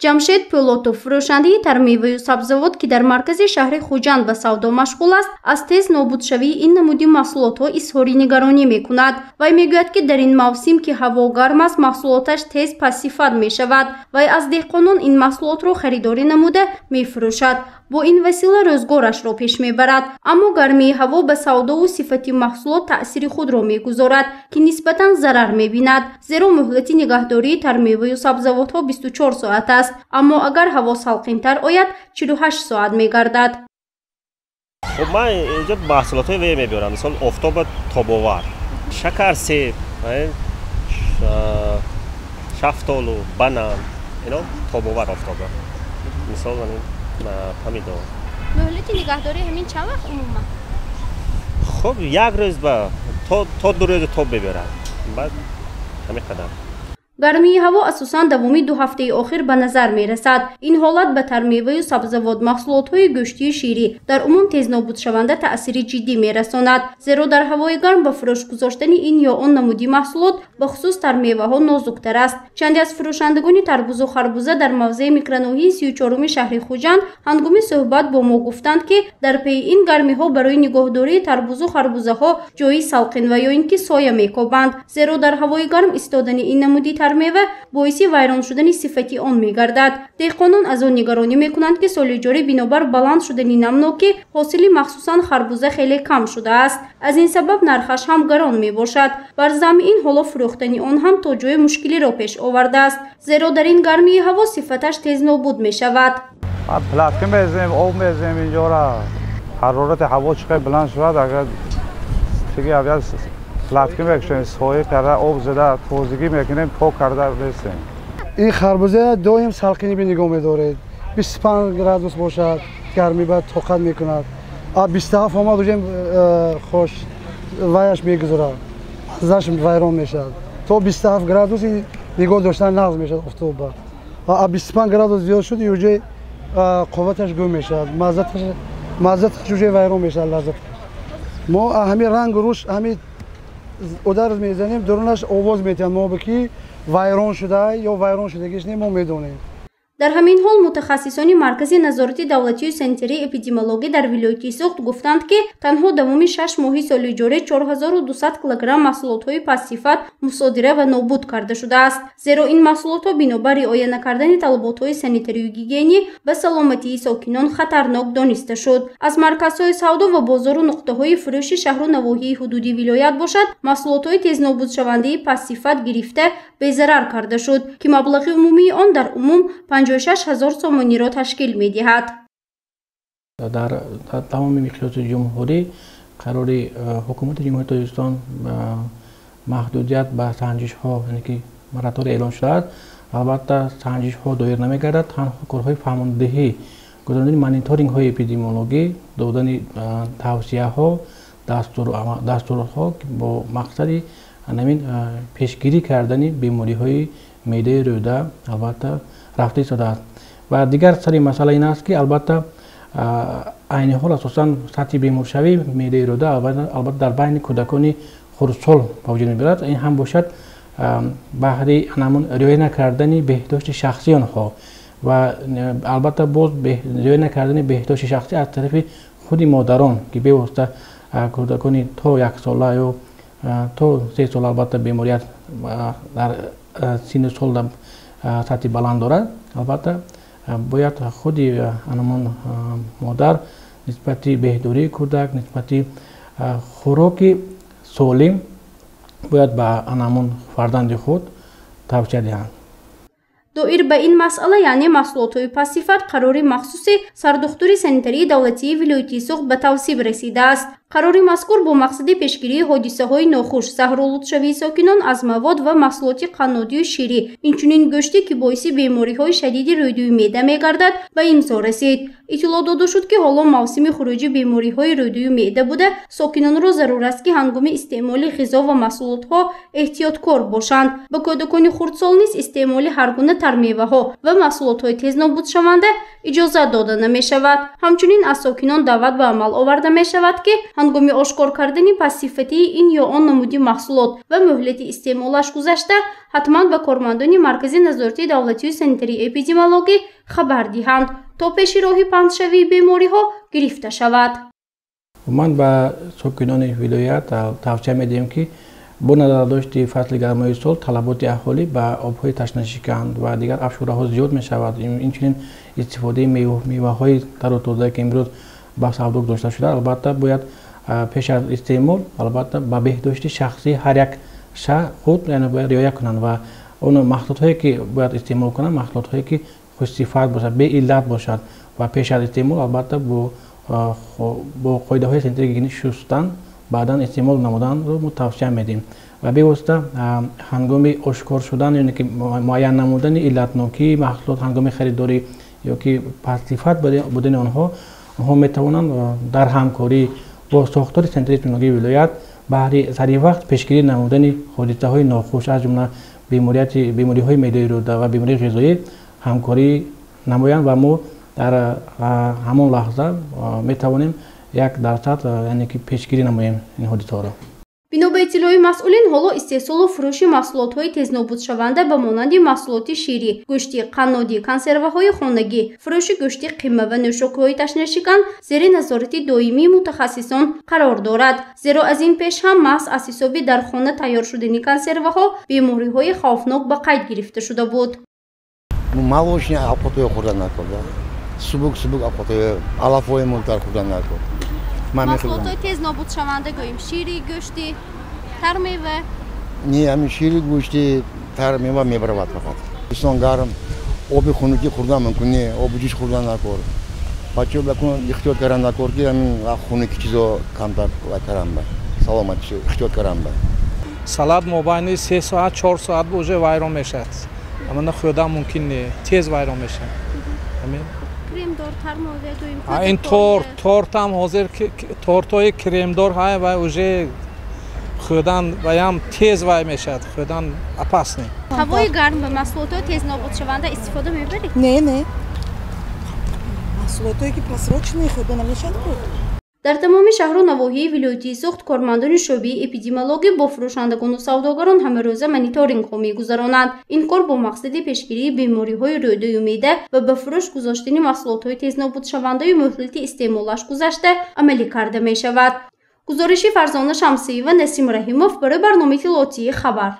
جمشید پولوتوف فروشنده ترمیوه و سبزوات که در مرکز شهر خوجند به سودا مشغول است از تیز نابود شوی این نمودی محصولات ها اظهار نگرانی میکند و میگوید که در این موسم که هوا گرم است محصولاتش تیز پسیفت می شود و از دهقانان این محصولات را خریداری نموده میفروشد. با این وسیله روزگارش را پیش میبرد، اما گرمی هوا به سودا و صفت محصولات تأثیر خود را میگذارد که نسبتا ضرر میبیند، زیرا مهلت نگهداری ترمیوه و سبزوات ها 24 ساعت است، اما اگر هوا سالخن‌تر آید 48 ساعت میگردد. خب من اینجا محصولات وی میبرم، مثلا آفتاب تاباور، شکر سیب، شفتالو، بنان، اینا تاباور آفتابه. مثلا پمیدور. مهلت نگهداری همین چند وقت عموما؟ خب یک روز تا 2 روز تاب ببرم، بعد همین قدر. گرمی هوا اساساً دوامی 2 هفته آخر به نظر می رسد. این حالت به ترمیوه و سبزوات محصولات های گوشتی شیری در عموم تیز نابود شونده تأثیر جدی می رساند، زیرا در هوای گرم به فروش گذاشتن این یا آن نمودی محصولات به خصوص ترمیوه ها نازکتر است. چندی از فروشندگان تربوز و خربوزه در موضع میکروناحی 34 شهر خوجند هنگام صحبت با ما گفتند که در پی این گرمی ها برای نگهداری تربوز و خربوزه ها جای سالخن و یا اینکه سایه میکوبند، زیرا در هوای گرم ایستادن این نمودی میوه باعث ویران شدن صفتی آن میگردد. دهقانان از آن نگرانی میکنند که سال جاری بنابر بلند شدن نمناک حاصل مخصوصا خربوزه خیلی کم شده است. از این سبب نرخش هم گران می باشد. بر ضمن این حالا فروختن آن هم تا جای مشکلی را پیش آورده است، زیرا در این گرمی هوا صفتش تیز نابود می شود. پلاتکن میزنیم، آب میزنیم اینجا را. حرارت هوا چقدر بلند شود اگر دیگه اول پلاتکن میکشیم سایه کرده آب زده تازگی میکنیم پاک کرده رسیم. این خربوزه دائم سالخنی به نگاه میدارد، 25 گرادوس باشد گرمی بعد طاقت میکند. 27 آمد دوجیم خوش وایش میگذاره، مزهش ویران میشد. تا 27 گرادوس نگاه داشتن نقض میشد افتوبر. 25 گرادوس زیاد شد یوجه قوتش گم میشد، مزهش جوجه ویران میشد لذت. ما همین رنگ روش همین ادرز میزنیم درونش آواز میتیم، ما بکی ویران شده یا ویران شدگیش ما میدونیم. در همین حال متخصصان مرکز نظارت دولتی و سنتری اپیدمیولوژی در ولایت سوخت گفتند که تنها دوام 6 ماه سال جاری 4200 کیلوگرم محصولات پس‌صفت مصادره و نابود کرده شده است، زیرا این محصولات بنابر رعایت نکردن طلبات سانیتری و گیگینی به سلامتی ساکنان خطرناک دانسته شد. از مرکزهای سودا و بازار و نقطه‌های فروش شهر و نواحی حدودی ولایت باشد محصولات تیز نابود شونده پس‌صفت گرفته به ضرر کرده شد که مبلغ عمومی آن در عموم 56,000 تومانی را تشکیل می دهد. در تمام مقیاس جمهوری قرار حکومت جمهوری تاجیکستان محدودیت به سنجش ها یعنی که مراتب اعلان شده است. البته سنجش ها دایر نمیگردد، تنها کارهای فرماندهی گذراندن مانیتورینگ های اپیدمیولوژی، دادن توصیه ها دستورها با مقصد همین پیشگیری کردن بیماری های معده روده البته رفته شده است. و دیگر سری مسئله این است که البته عین حال اساساً سطح بیمارشوی معده روده البته در بین کودکان خردسال وجود می‌برد. این هم باشد بهره همون رعایت نکردن بهداشت شخصی آنها و البته باز رعایت نکردن بهداشت شخصی از طرف خود مادران که به واسطه کودکان تا 1 ساله یا تا 3 سال البته بیماریت در سن سال در سطح بلند دارد. البته باید خود انمان مادر نسبت بهداری کودک نسبت خوراک سالم باید به انمان فرزند خود توصیه دهند. دایر به این مسئله یعنی محصولات پس‌صفت قرار مخصوص سردختور سانیتری دولتی ولایت سوخت به توصیب رسیده است. قرار مذکور با مقصد پیشگیری حادثه های ناخوش، زهرآلود شوی ساکنان از مواد و محصولات قنادی و شیری، اینچنین گوشتی که باعث بیماری های شدید روده معده میگردد به امضا رسید. اطلاع داده شد که حالا موسم خروج بیماری های روده معده بوده، ساکنان را ضرور است که هنگام استعمال غذا و محصولات ها احتیاطکار باشند. به کودکان خردسال نیز استعمال هر گونه ترمیوه ها و محصولات های تیز نابود شونده اجازه داده نمی شود. همچنین از ساکنان دعوت به عمل آورده می شود که ҳангоми ошкор кардани пассивитии ин ё он намуди маҳсулот ва муҳлати истеъмолаш гузашта ҳатман ба кормандони маркази назорати давлатию санитарии эпидемиологӣ хабар диҳанд то пеши роҳи паҳншавии бемориҳо гирифта шавад. ман ба сокинони вилоят тавсия медиҳем ки бо назардошти фасли гармои сол талаботи аҳолӣ ба обҳои ташнашиканд ва дигар афшураҳо зиёд мешавад. Инчунин истифодаи меваҳои тару тозае ки имрӯз ба савдо гузошта шуда албатта бояд пеш аз истеъмол албатта ба беҳдошти шахсии ҳар як худ бояд риоя кунанд ва он маҳсулотҳое ки бояд истеъмол кунанд маҳсулотҳое ки хусифат бошад беиллат бошад ва пеш аз истеъмол албатта бо қоидаҳои санитарии гигиенӣ шустан баъдан истеъмол намуданро мо тавсия медиҳем ва бевосита ҳангоми ошкор шудан яъне ки муайян намудани иллатнокии маҳсулот ҳангоми харидорӣ ё ки пассиват будани онҳо метавонанд дар ҳамкорӣ бо сохтори санитарии эпидемиологии вилоят баҳри саривақт пешгирӣ намудани ҳодисаҳои нохуш аз ҷумла бемориҳои меъдои рӯда ва бемории ғизоӣ ҳамкорӣ намоянд ва мо дар ҳамон лаҳза метавонем 1% яъне ки пешгирӣ намоем ин ҳодисаҳоро. бино ба иттилои масъулин ҳоло истеҳсолу фурӯши маҳсулотҳои тезнобудшаванда ба монанди маҳсулоти ширӣ гӯшти қаннодӣ консерваҳои хонагӣ фурӯши гӯшти қимма ва нӯшокиҳои ташнашикан зери назорати доимии мутахассисон қарор дорад зеро аз ин пеш ҳам маҳз аз ҳисоби дар хона тайёр шудани консерваҳо бемориҳои хавфнок ба қайд гирифта шуда буд. молочный овқатҳои хӯрда накард субук овқатҳои алафҳои мунтар хӯрда накард. маҳсулотҳои тезнобудшаванда гӯем шири гӯшти тар мева не ҳамин шири гӯшти тар мева мебаравад фақат инсон гарм оби хунукӣ хӯрда мумкин не оби ҷӯш хӯрда накор бачаҳо бакун ихтиёт кардан накор ки ҳамин хунукӣ чизо камтар каранда саломатӣ ихтиёт каранда салат мобайни 3 соат 4 соат уже вайрон мешавад амана хӯрда мумкин не тез вайрон мешавад ин тортам ҳозир тортҳои кремдор ҳай ва уже хӯрдан ваям тез вай мешавад хӯрдан опасне. ҳавои гарм ба маҳсулотҳои тезнобудшаванда истифода мебаред? Не маҳсулотҳое ки просроченные хӯрда намешавад. дар тамоми шаҳру навоҳии вилоятии Суғд кормандони шӯъбаи эпидемиологӣ бо фурӯшандагону савдогарон ҳамарӯза мониторингҳо мегузаронанд. ин кор бо мақсади пешгирии бемориҳои рӯъдаю меъда ва ба фурӯш гузоштани маҳсулотҳои тезнобудшавандаю муҳлати истеъмолаш гузашта амалӣ карда мешавад. гузориши Фарзона Шамсиева, Насим Раҳимов барои барномаи иттилоотии Хабар.